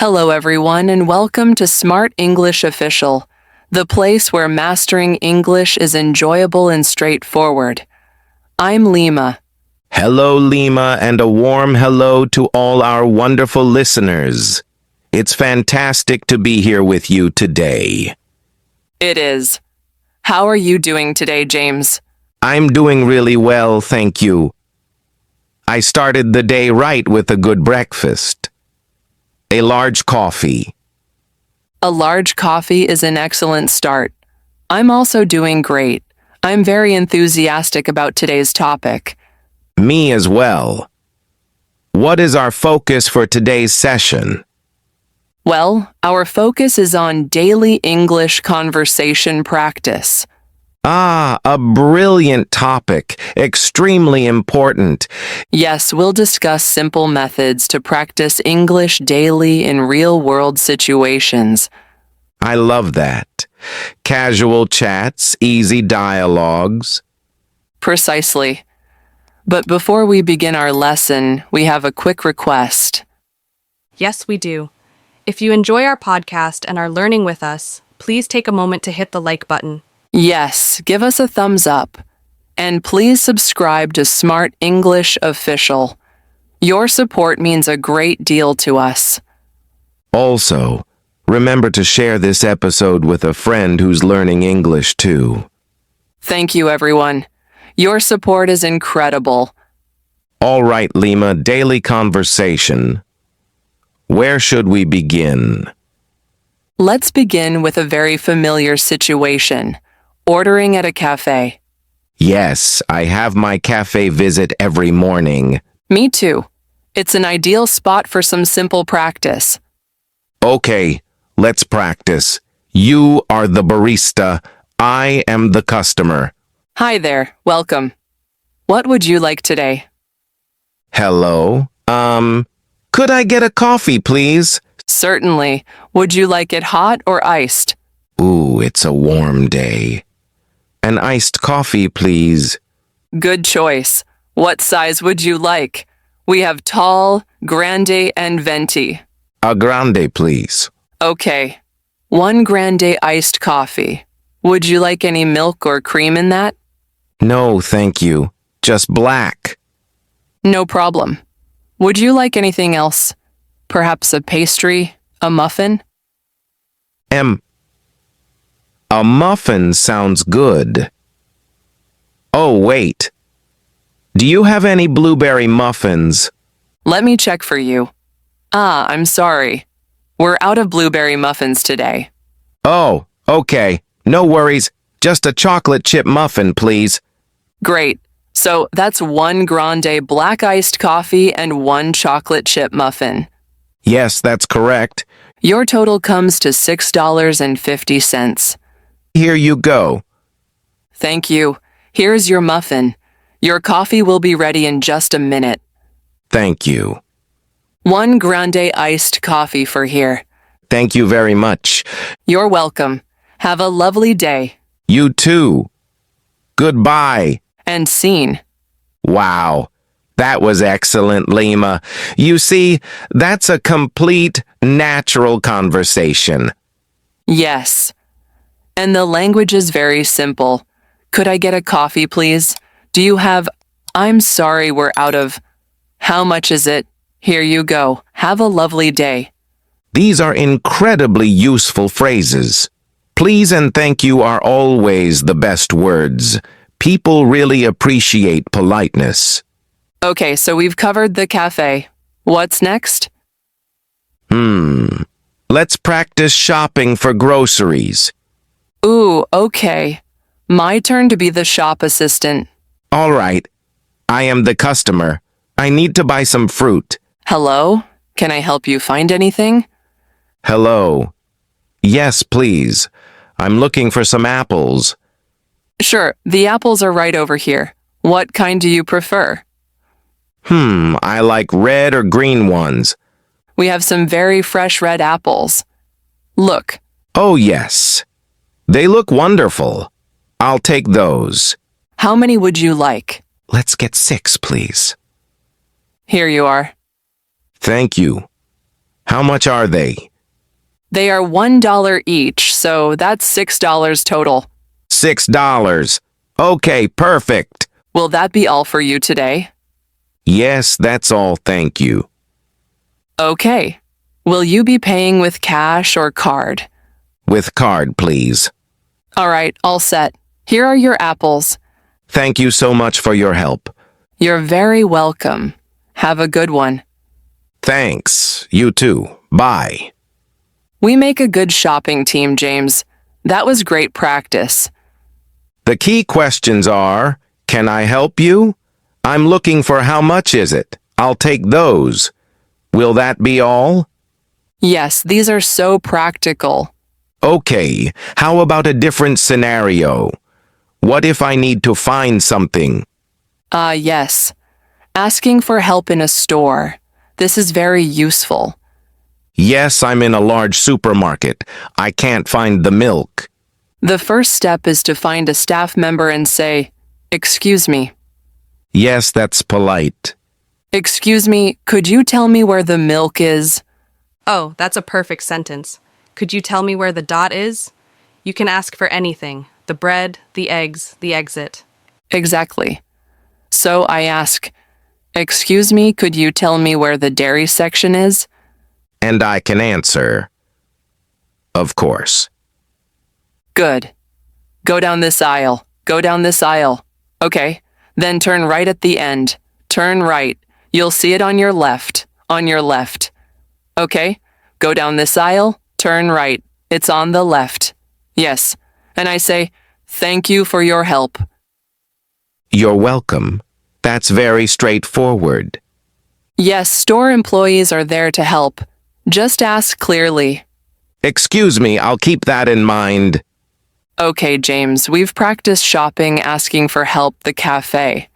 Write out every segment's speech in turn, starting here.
Hello, everyone, and welcome to Smart English Official, the place where mastering English is enjoyable and straightforward. I'm Lima. Hello, Lima, and a warm hello to all our wonderful listeners. It's fantastic to be here with you today. It is. How are you doing today, James? I'm doing really well, thank you. I started the day right with a good breakfast. A large coffee. A large coffee is an excellent start. I'm also doing great. I'm very enthusiastic about today's topic. Me as well. What is our focus for today's session? Well, our focus is on daily English conversation practice. A brilliant topic, extremely important. Yes, we'll discuss simple methods to practice English daily in real-world situations. I love that. Casual chats, easy dialogues. Precisely. But before we begin our lesson, we have a quick request. Yes, we do. If you enjoy our podcast and are learning with us, please take a moment to hit the like button. Yes, give us a thumbs up. And please subscribe to Smart English Official. Your support means a great deal to us. Also, remember to share this episode with a friend who's learning English too. Thank you, everyone. Your support is incredible. All right, Lima, daily conversation. Where should we begin? Let's begin with a very familiar situation. Ordering at a cafe. Yes, I have my cafe visit every morning. Me too. It's an ideal spot for some simple practice. Okay, let's practice. You are the barista. I am the customer. Hi there, welcome. What would you like today? Hello? Could I get a coffee, please? Certainly. Would you like it hot or iced? Ooh, it's a warm day. An iced coffee, please. Good choice. What size would you like? We have tall, grande, and venti. A grande, please. Okay. 1 grande iced coffee. Would you like any milk or cream in that? No, thank you. Just black. No problem. Would you like anything else? Perhaps a pastry? A muffin? A muffin sounds good. Oh, wait. Do you have any blueberry muffins? Let me check for you. I'm sorry. We're out of blueberry muffins today. Oh, okay. No worries. Just a chocolate chip muffin, please. Great. So that's 1 grande black iced coffee and 1 chocolate chip muffin. Yes, that's correct. Your total comes to $6.50. Here you go. Thank you. Here's your muffin. Your coffee will be ready in just a minute. Thank you. 1 grande iced coffee for here. Thank you very much. You're welcome. Have a lovely day. You too. Goodbye. And scene. Wow. That was excellent, Lima. You see, that's a complete, natural conversation. Yes. And the language is very simple. Could I get a coffee, please? Do you have... I'm sorry, we're out of... How much is it? Here you go. Have a lovely day. These are incredibly useful phrases. Please and thank you are always the best words. People really appreciate politeness. Okay, so we've covered the cafe. What's next? Let's practice shopping for groceries. Ooh, okay. My turn to be the shop assistant. All right. I am the customer. I need to buy some fruit. Hello? Can I help you find anything? Hello. Yes, please. I'm looking for some apples. Sure, the apples are right over here. What kind do you prefer? I like red or green ones. We have some very fresh red apples. Look. Oh, yes. They look wonderful. I'll take those. How many would you like? Let's get 6, please. Here you are. Thank you. How much are they? They are $1 each, so that's $6 total. $6. Okay, perfect. Will that be all for you today? Yes, that's all, thank you. Okay. Will you be paying with cash or card? With card, please. All right, all set. Here are your apples. Thank you so much for your help. You're very welcome. Have a good one. Thanks. You too. Bye. We make a good shopping team, James. That was great practice. The key questions are, can I help you? I'm looking for how much is it? I'll take those. Will that be all? Yes, these are so practical. Okay, how about a different scenario? What if I need to find something? Yes. Asking for help in a store. This is very useful. Yes, I'm in a large supermarket. I can't find the milk. The first step is to find a staff member and say, "Excuse me. Yes, that's polite. Excuse me, could you tell me where the milk is?" Oh, that's a perfect sentence. Could you tell me where the dot is? You can ask for anything: the bread, the eggs, the exit. Exactly. So I ask, "Excuse me, could you tell me where the dairy section is?" And I can answer. Of course. Good. Go down this aisle. Go down this aisle. Okay. Then turn right at the end. Turn right. You'll see it on your left. On your left. Okay. Go down this aisle. Turn right. It's on the left. Yes. And I say, "Thank you for your help." You're welcome. That's very straightforward. Yes, store employees are there to help. Just ask clearly. Excuse me, I'll keep that in mind. Okay, James, we've practiced shopping, asking for help, the cafe.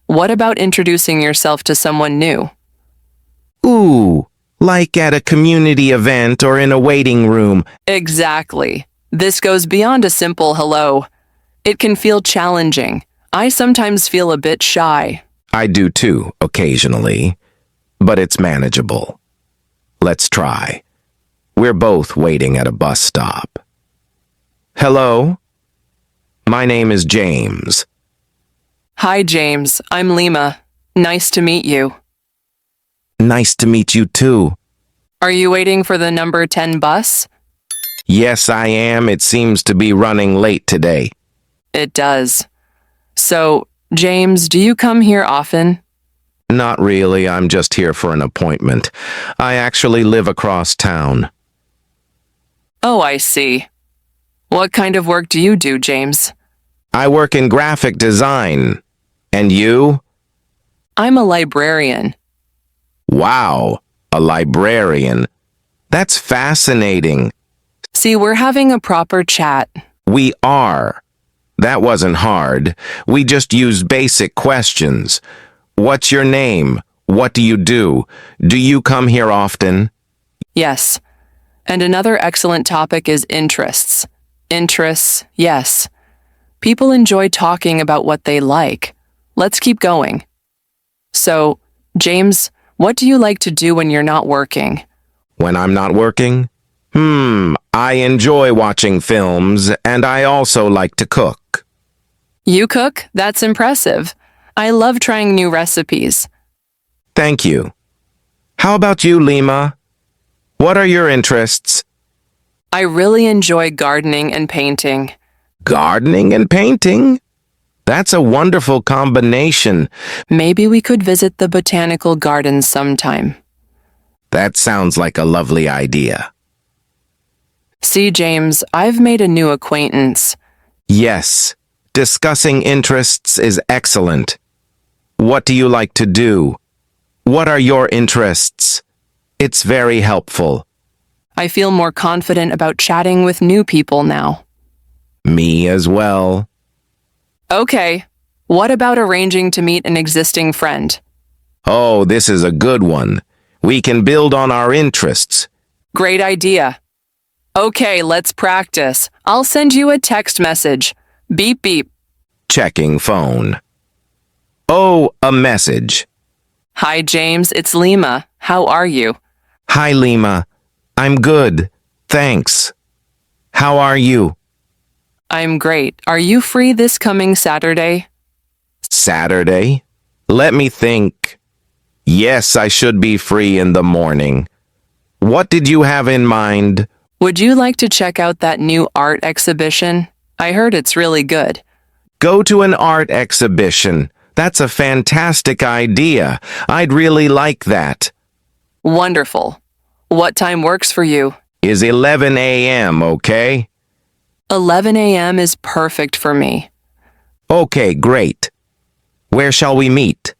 What about introducing yourself to someone new? Ooh, like at a community event or in a waiting room. Exactly. This goes beyond a simple hello. It can feel challenging. I sometimes feel a bit shy. I do too, occasionally. But it's manageable. Let's try. We're both waiting at a bus stop. Hello? My name is James. Hi, James. I'm Lima. Nice to meet you. Nice to meet you too. Are you waiting for the number 10 bus? Yes, I am. It seems to be running late today. It does. So, James, do you come here often? Not really. I'm just here for an appointment. I actually live across town. Oh, I see. What kind of work do you do, James? I work in graphic design. And you? I'm a librarian. Wow, a librarian. That's fascinating. See, we're having a proper chat. We are. That wasn't hard. We just used basic questions. What's your name? What do you do? Do you come here often? Yes. And another excellent topic is interests. Interests, yes. People enjoy talking about what they like. Let's keep going. So, James, what do you like to do when you're not working? When I'm not working? I enjoy watching films, and I also like to cook. You cook? That's impressive. I love trying new recipes. Thank you. How about you, Lima? What are your interests? I really enjoy gardening and painting. Gardening and painting? That's a wonderful combination. Maybe we could visit the botanical gardens sometime. That sounds like a lovely idea. See, James, I've made a new acquaintance. Yes, discussing interests is excellent. What do you like to do? What are your interests? It's very helpful. I feel more confident about chatting with new people now. Me as well. Okay, what about arranging to meet an existing friend? Oh, this is a good one. We can build on our interests. Great idea. Okay, let's practice. I'll send you a text message. Beep beep. Checking phone. Oh, a message. Hi, James. It's Lima. How are you? Hi, Lima. I'm good. Thanks. How are you? I'm great. Are you free this coming Saturday? Saturday? Let me think. Yes, I should be free in the morning. What did you have in mind? Would you like to check out that new art exhibition? I heard it's really good. Go to an art exhibition. That's a fantastic idea. I'd really like that. Wonderful. What time works for you? Is 11 a.m. okay? 11 a.m. is perfect for me. Okay, great. Where shall we meet?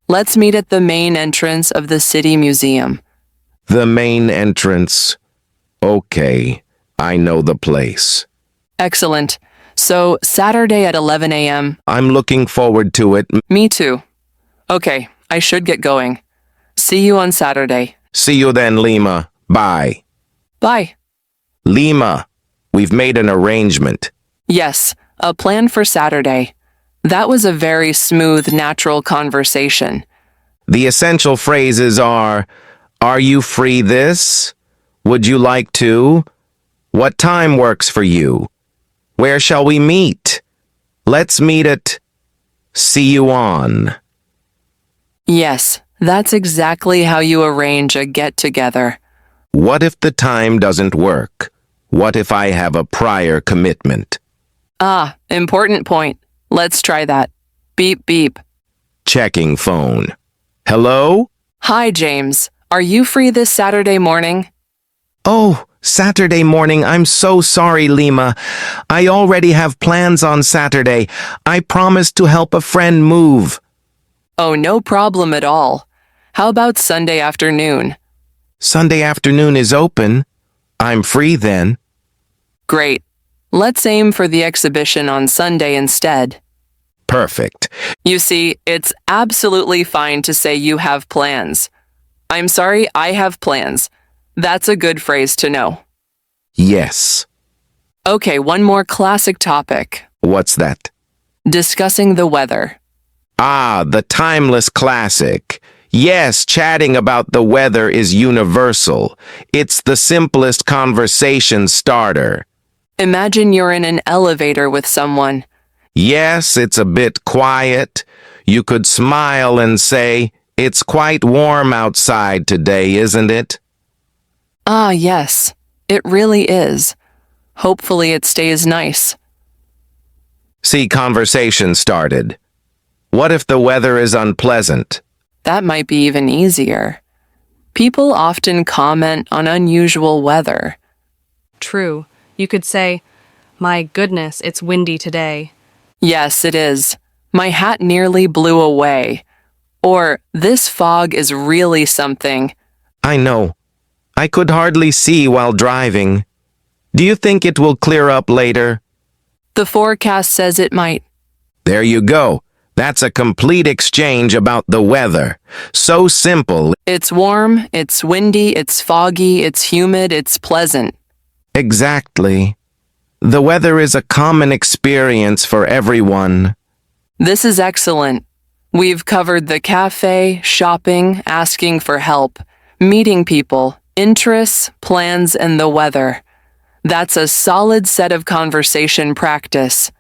Let's meet at the main entrance of the City Museum. The main entrance. Okay, I know the place. Excellent. So, Saturday at 11 a.m. I'm looking forward to it. Me too. Okay, I should get going. See you on Saturday. See you then, Lima. Bye. Bye. Lima, we've made an arrangement. Yes, a plan for Saturday. That was a very smooth, natural conversation. The essential phrases are you free this? Would you like to? What time works for you? Where shall we meet? Let's meet at See you on. Yes, that's exactly how you arrange a get-together. What if the time doesn't work? What if I have a prior commitment? Ah, important point. Let's try that. Beep, beep. Checking phone. Hello? Hi, James. Are you free this Saturday morning? Oh, Saturday morning. I'm so sorry, Lima. I already have plans on Saturday. I promised to help a friend move. Oh, no problem at all. How about Sunday afternoon? Sunday afternoon is open. I'm free then. Great. Let's aim for the exhibition on Sunday instead. Perfect. You see, it's absolutely fine to say you have plans. I'm sorry, I have plans. That's a good phrase to know. Yes. Okay, one more classic topic. What's that? Discussing the weather. Ah, the timeless classic. Yes, chatting about the weather is universal. It's the simplest conversation starter. Imagine you're in an elevator with someone. Yes, it's a bit quiet. You could smile and say, "It's quite warm outside today, isn't it?" Ah, yes, it really is. Hopefully it stays nice. See, conversation started. What if the weather is unpleasant? That might be even easier. People often comment on unusual weather. True. You could say, "My goodness, it's windy today." Yes, it is. My hat nearly blew away. Or, this fog is really something. I know. I could hardly see while driving. Do you think it will clear up later? The forecast says it might. There you go. That's a complete exchange about the weather. So simple. It's warm, it's windy, it's foggy, it's humid, it's pleasant. Exactly. The weather is a common experience for everyone. This is excellent. We've covered the cafe, shopping, asking for help, meeting people, interests, plans, and the weather. That's a solid set of conversation practice.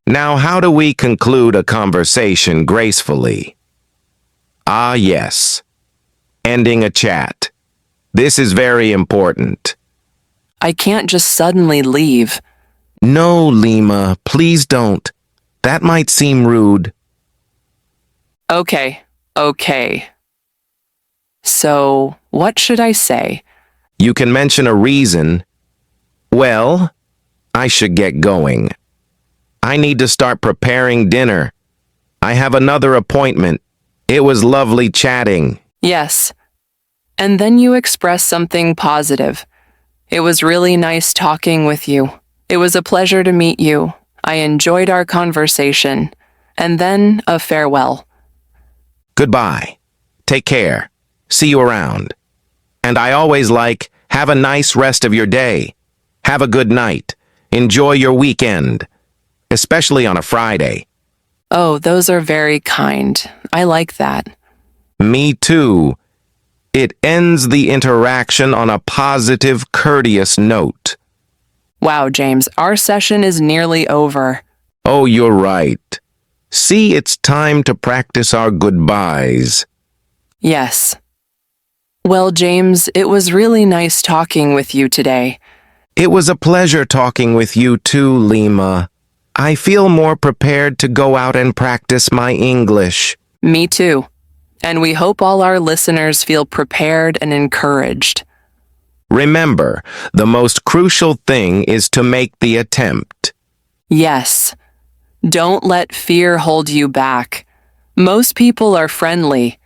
Now, how do we conclude a conversation gracefully? Ah, yes. Ending a chat. This is very important. I can't just suddenly leave. No, Lima, please don't. That might seem rude. Okay. So, what should I say? You can mention a reason. Well, I should get going. I need to start preparing dinner. I have another appointment. It was lovely chatting. Yes. And then you express something positive. It was really nice talking with you. It was a pleasure to meet you. I enjoyed our conversation. And then a farewell. Goodbye. Take care. See you around. And I always like, have a nice rest of your day. Have a good night. Enjoy your weekend. Especially on a Friday. Oh, those are very kind. I like that. Me too. It ends the interaction on a positive, courteous note. Wow, James, our session is nearly over. Oh, you're right. See, it's time to practice our goodbyes. Yes. Well, James, it was really nice talking with you today. It was a pleasure talking with you too, Lima. I feel more prepared to go out and practice my English. Me too. And we hope all our listeners feel prepared and encouraged. Remember, the most crucial thing is to make the attempt. Yes. Don't let fear hold you back. Most people are friendly.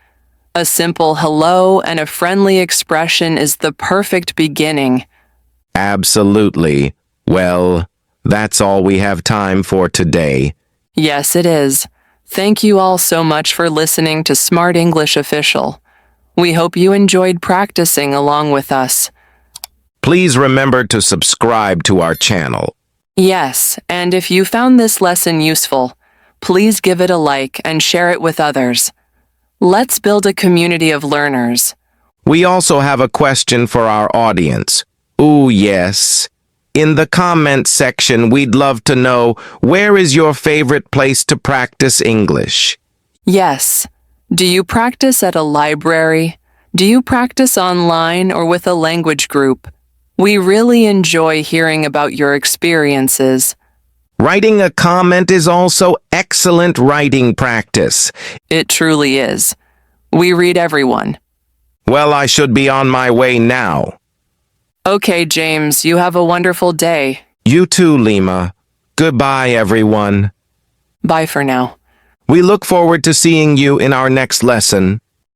A simple hello and a friendly expression is the perfect beginning. Absolutely. Well, that's all we have time for today. Yes, it is. Thank you all so much for listening to Smart English Official. We hope you enjoyed practicing along with us. Please remember to subscribe to our channel. Yes, and if you found this lesson useful, please give it a like and share it with others. Let's build a community of learners. We also have a question for our audience. Ooh, yes. In the comment section, we'd love to know, where is your favorite place to practice English? Yes. Do you practice at a library? Do you practice online or with a language group? We really enjoy hearing about your experiences. Writing a comment is also excellent writing practice. It truly is. We read everyone. Well, I should be on my way now. Okay, James, you have a wonderful day. You too, Lima. Goodbye, everyone. Bye for now. We look forward to seeing you in our next lesson.